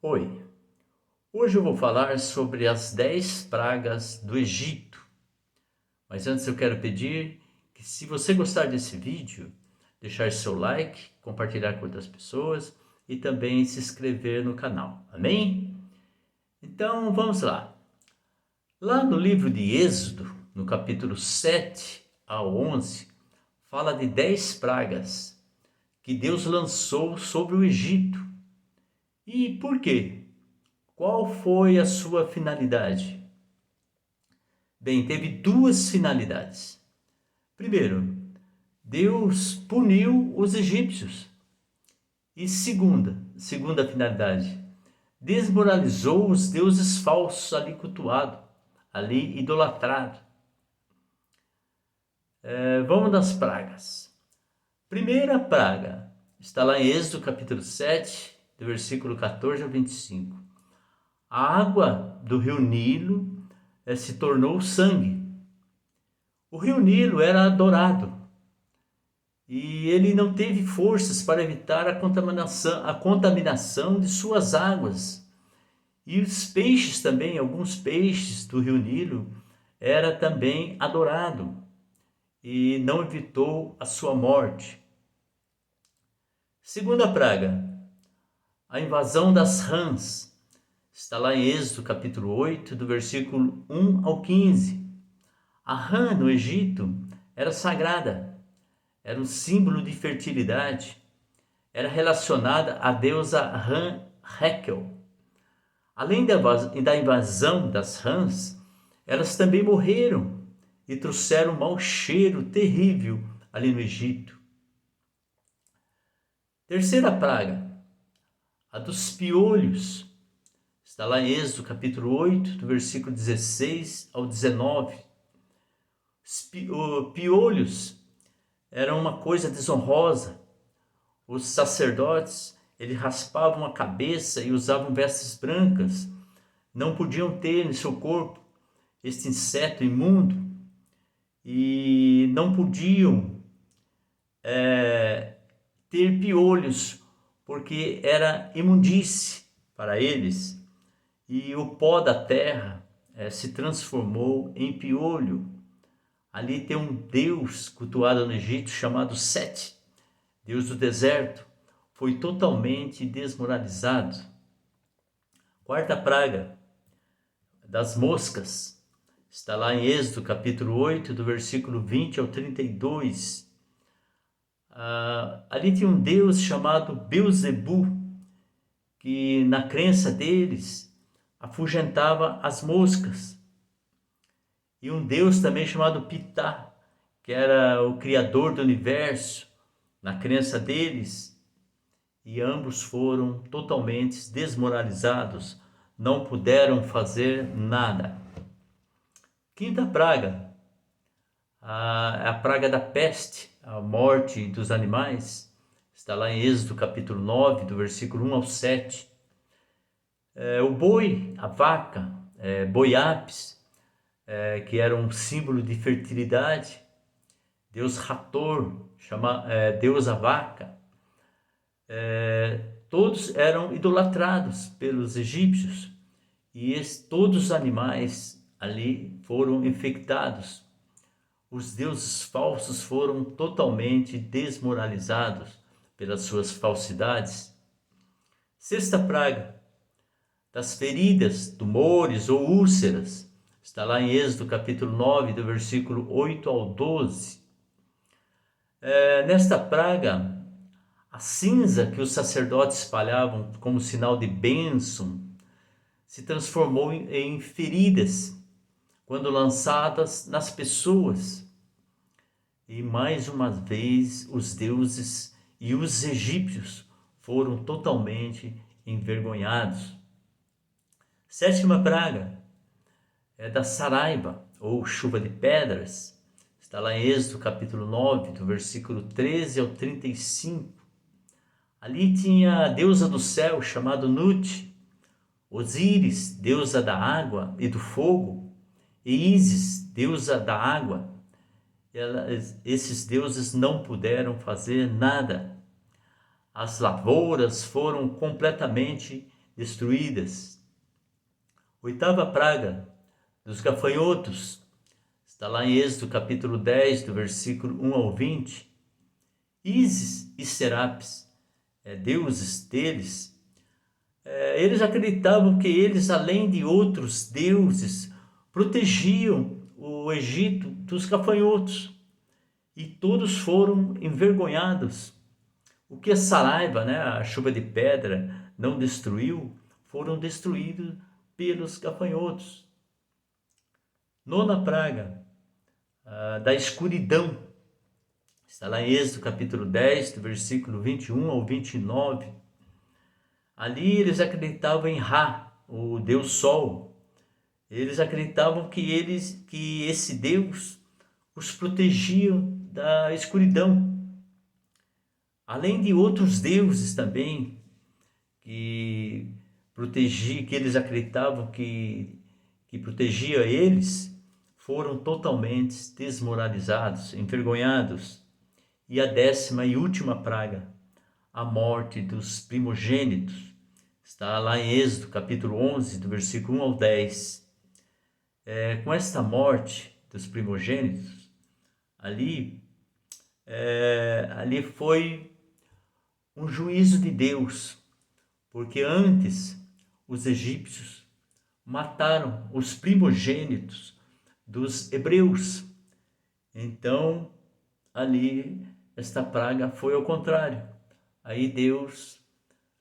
Oi, hoje eu vou falar sobre as 10 pragas do Egito. Mas antes eu quero pedir que, se você gostar desse vídeo, deixar seu like, compartilhar com outras pessoas e também se inscrever no canal. Amém? Então vamos lá. Lá no livro de Êxodo, no capítulo 7 ao 11, fala de 10 pragas que Deus lançou sobre o Egito. E por quê? Qual foi a sua finalidade? Bem, teve duas finalidades. Primeiro, Deus puniu os egípcios. E segunda finalidade, desmoralizou os deuses falsos ali cultuados, ali idolatrados. Vamos das pragas. Primeira praga está lá em Êxodo capítulo 7, do versículo 14 ao 25. A água do rio Nilo se tornou sangue. O rio Nilo era adorado e ele não teve forças para evitar a contaminação de suas águas. E os peixes também, alguns peixes do rio Nilo, era também adorado e não evitou a sua morte. Segunda praga, a invasão das rãs. Está lá em Êxodo capítulo 8, do versículo 1 ao 15. A rã no Egito era sagrada, era um símbolo de fertilidade, era relacionada à deusa Rã Hekel. Além da invasão das rãs, elas também morreram e trouxeram um mau cheiro terrível ali no Egito. Terceira praga, a dos piolhos. Está lá em Êxodo capítulo 8, do versículo 16 ao 19. Os piolhos eram uma coisa desonrosa. Os sacerdotes, eles raspavam a cabeça e usavam vestes brancas. Não podiam ter em seu corpo este inseto imundo e não podiam ter piolhos, porque era imundície para eles. E o pó da terra se transformou em piolho. Ali tem um deus cultuado no Egito chamado Sete, deus do deserto. Foi totalmente desmoralizado. Quarta praga, das moscas. Está lá em Êxodo capítulo 8, do versículo 20 ao 32. Ali tinha um deus chamado Beuzebu, que na crença deles afugentava as moscas. E um deus também chamado Pitá, que era o criador do universo, na crença deles. E ambos foram totalmente desmoralizados, não puderam fazer nada. Quinta praga, a praga da peste, a morte dos animais. Está lá em Êxodo capítulo 9, do versículo 1 ao 7. O boi, a vaca, boi ápis, que era um símbolo de fertilidade. Deus Hathor, Deus a vaca. Todos eram idolatrados pelos egípcios e todos os animais ali foram infectados. Os deuses falsos foram totalmente desmoralizados pelas suas falsidades. Sexta praga, das feridas, tumores ou úlceras. Está lá em Êxodo capítulo 9, do versículo 8 ao 12. Nesta praga, a cinza que os sacerdotes espalhavam como sinal de bênção se transformou em feridas quando lançadas nas pessoas. E mais uma vez os deuses e os egípcios foram totalmente envergonhados. Sétima praga é da saraiva, ou chuva de pedras. Está lá em Êxodo capítulo 9, do versículo 13 ao 35. Ali tinha a deusa do céu, chamada Nut, Osíris, deusa da água e do fogo, e Ísis, deusa da água. Esses deuses não puderam fazer nada. As lavouras foram completamente destruídas. Oitava praga dos gafanhotos, está lá em Êxodo capítulo 10, do versículo 1 ao 20. Ísis e Serapis, deuses deles, eles acreditavam que eles, além de outros deuses, protegiam o Egito dos gafanhotos. E todos foram envergonhados. O que a saraiva, a chuva de pedra, não destruiu, foram destruídos pelos gafanhotos. Nona praga, da escuridão. Está lá em Êxodo capítulo 10, do versículo 21 ao 29. Ali eles acreditavam em Ra, o Deus Sol. Eles acreditavam que esse Deus os protegia da escuridão. Além de outros deuses também que eles acreditavam que protegia eles, foram totalmente desmoralizados, envergonhados. E a 10ª e última praga, a morte dos primogênitos, está lá em Êxodo capítulo 11, do versículo 1 ao 10. Com esta morte dos primogênitos, ali foi um juízo de Deus, porque antes os egípcios mataram os primogênitos dos hebreus. Então, ali, esta praga foi ao contrário. Aí Deus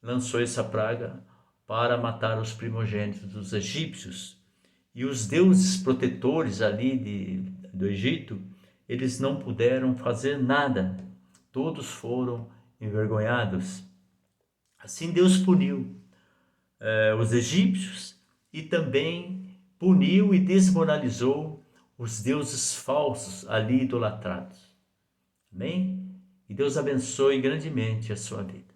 lançou essa praga para matar os primogênitos dos egípcios. E os deuses protetores ali do Egito, eles não puderam fazer nada. Todos foram envergonhados. Assim Deus puniu os egípcios e também puniu e desmoralizou os deuses falsos ali idolatrados. Amém? E Deus abençoe grandemente a sua vida.